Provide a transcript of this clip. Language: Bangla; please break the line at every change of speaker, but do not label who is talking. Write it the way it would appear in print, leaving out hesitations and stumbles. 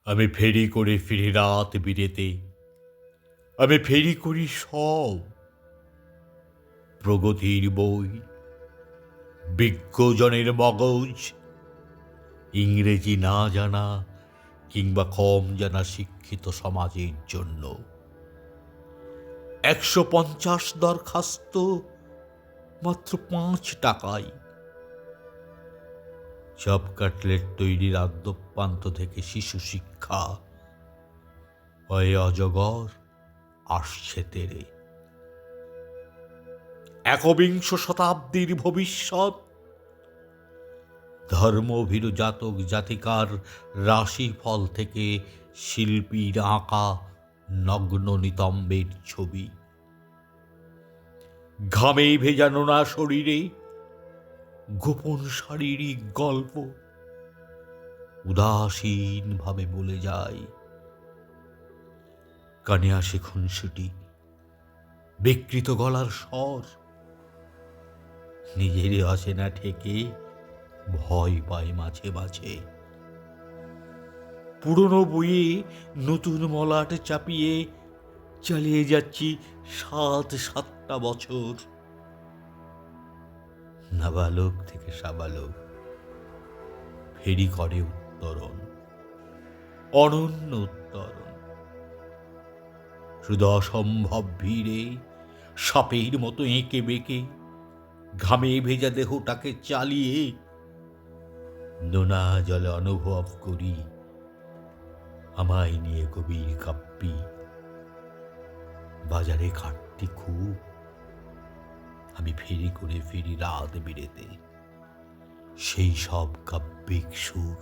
আমি ফেরি করে ফিরি রাত বিরেতে, আমি ফেরি করি সব প্রগতির বই, বিজ্ঞজনের মগজ, ইংরেজি না জানা কিংবা কম জানা শিক্ষিত সমাজের জন্য। ১৫০ দরখাস্ত মাত্র ৫ টাকায়। চপ কাটলেট তৈরির আদ্যোপান্ত থেকে শিশু শিক্ষা, ওই অজগর আসছে তেরে। একবিংশ শতাব্দীর ভবিষ্যৎ, ধর্মভীরু জাতক জাতিকার রাশিফল থেকে শিল্পীর আঁকা নগ্ন নিতম্বের ছবি। ঘামে ভেজানো না শরীরে গোপন শারীরিক গল্প উদাসীনভাবে বলে যায়। কানে আসে খুনসুটি, বিকৃত গলার স্বর, নিজেরই অচেনা ঠেকে ভয় পায় মাঝে মাঝে। পুরনো বইয়ে নতুন মলাট চাপিয়ে চালিয়ে যাচ্ছি ৭-৭টা বছর। নাবালক থেকে সাবালক ফেরি করে উত্তরণ, অনন্য উত্তরণ। শুধু অসম্ভব ভিড়ে সাপের মতো এঁকে বেঁকে ঘামে ভেজা দেহটাকে চালিয়ে নোনা জলে অনুভব করি আমায় নিয়ে গভীর কাব্যি। বাজারে ঘাটতি খুব, আমি ফেরি করে ফিরি রাত বিরেতে, সেই সব কাব্যিক সুর।